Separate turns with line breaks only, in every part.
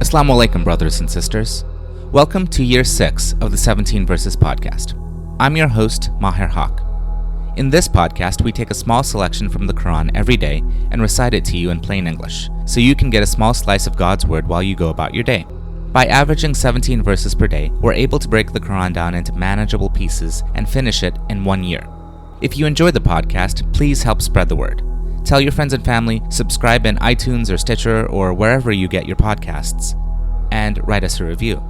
As-salaam wa-alaikum, brothers and sisters. Welcome to Year 6 of the 17 Verses podcast. I'm your host, Maher Haq. In this podcast, we take a small selection from the Quran every day and recite it to you in plain English, so you can get a small slice of God's Word while you go about your day. By averaging 17 verses per day, we're able to break the Quran down into manageable pieces and finish it in 1 year. If you enjoy the podcast, please help spread the word. Tell your friends and family, subscribe in iTunes or Stitcher or wherever you get your podcasts, and write us a review.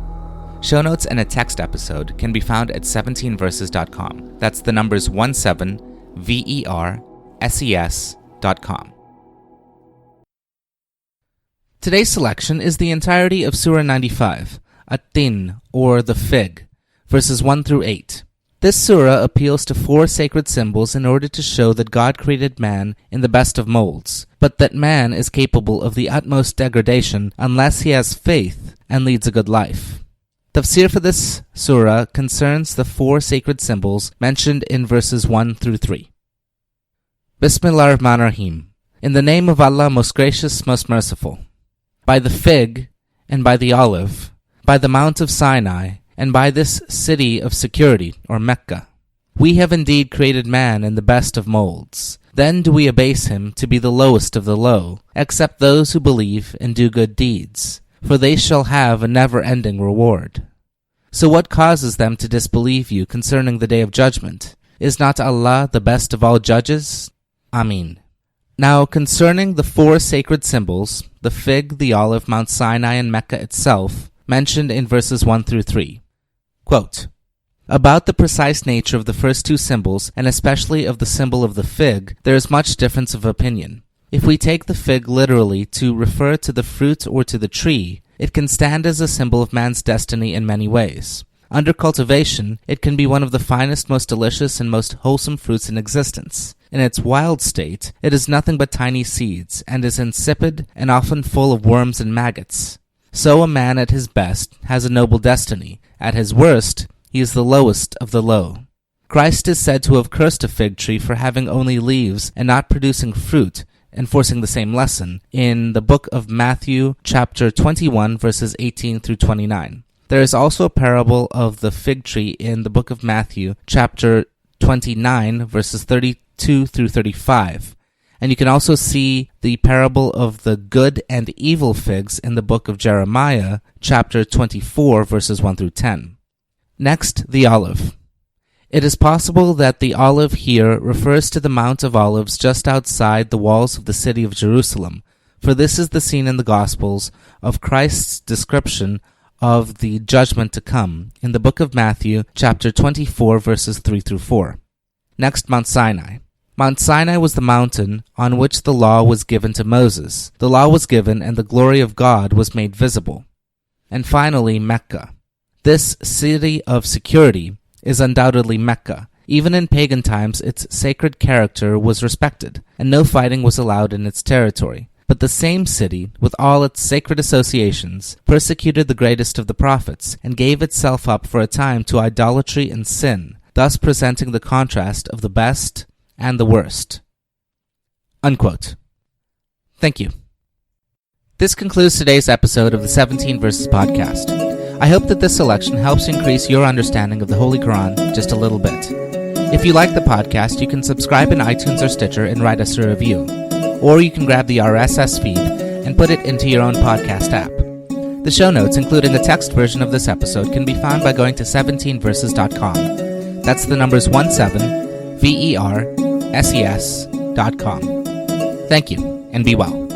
Show notes and a text episode can be found at 17verses.com. That's the numbers 17verses.com. Today's selection is the entirety of Surah 95, At-Tin, or the Fig, verses 1 through 8. This surah appeals to 4 sacred symbols in order to show that God created man in the best of molds, but that man is capable of the utmost degradation unless he has faith and leads a good life. Tafseer for this surah concerns the 4 sacred symbols mentioned in verses 1 through 3. Bismillah ar-Rahman ar-Rahim. In the name of Allah, most gracious, most merciful. By the fig, and by the olive, by the Mount of Sinai, and by this city of security, or Mecca. We have indeed created man in the best of molds. Then do we abase him to be the lowest of the low, except those who believe and do good deeds, for they shall have a never-ending reward. So what causes them to disbelieve you concerning the day of judgment? Is not Allah the best of all judges? Ameen. Now, concerning the 4 sacred symbols, the fig, the olive, Mount Sinai, and Mecca itself, mentioned in verses 1 through 3. Quote, about the precise nature of the first 2 symbols, and especially of the symbol of the fig, there is much difference of opinion. If we take the fig literally to refer to the fruit or to the tree, it can stand as a symbol of man's destiny in many ways. Under cultivation, it can be one of the finest, most delicious, and most wholesome fruits in existence. In its wild state, it is nothing but tiny seeds, and is insipid and often full of worms and maggots. So a man at his best has a noble destiny. At his worst, he is the lowest of the low. Christ is said to have cursed a fig tree for having only leaves and not producing fruit, enforcing the same lesson, in the book of Matthew, chapter 21, verses 18 through 29. There is also a parable of the fig tree in the book of Matthew, chapter 29, verses 32 through 35. And you can also see the parable of the good and evil figs in the book of Jeremiah, chapter 24, verses 1 through 10. Next, the olive. It is possible that the olive here refers to the Mount of Olives just outside the walls of the city of Jerusalem, for this is the scene in the Gospels of Christ's description of the judgment to come in the book of Matthew, chapter 24, verses 3 through 4. Next, Mount Sinai. Mount Sinai was the mountain on which the law was given to Moses. The law was given and the glory of God was made visible. And finally, Mecca. This city of security is undoubtedly Mecca. Even in pagan times, its sacred character was respected, and no fighting was allowed in its territory. But the same city, with all its sacred associations, persecuted the greatest of the prophets, and gave itself up for a time to idolatry and sin, thus presenting the contrast of the best and the worst. Unquote. Thank you. This concludes today's episode of the 17 Verses podcast. I hope that this selection helps increase your understanding of the Holy Quran just a little bit. If you like the podcast, you can subscribe in iTunes or Stitcher and write us a review. Or you can grab the RSS feed and put it into your own podcast app. The show notes, including a text version of this episode, can be found by going to 17verses.com. That's the numbers 17verses.com. Thank you, and be well.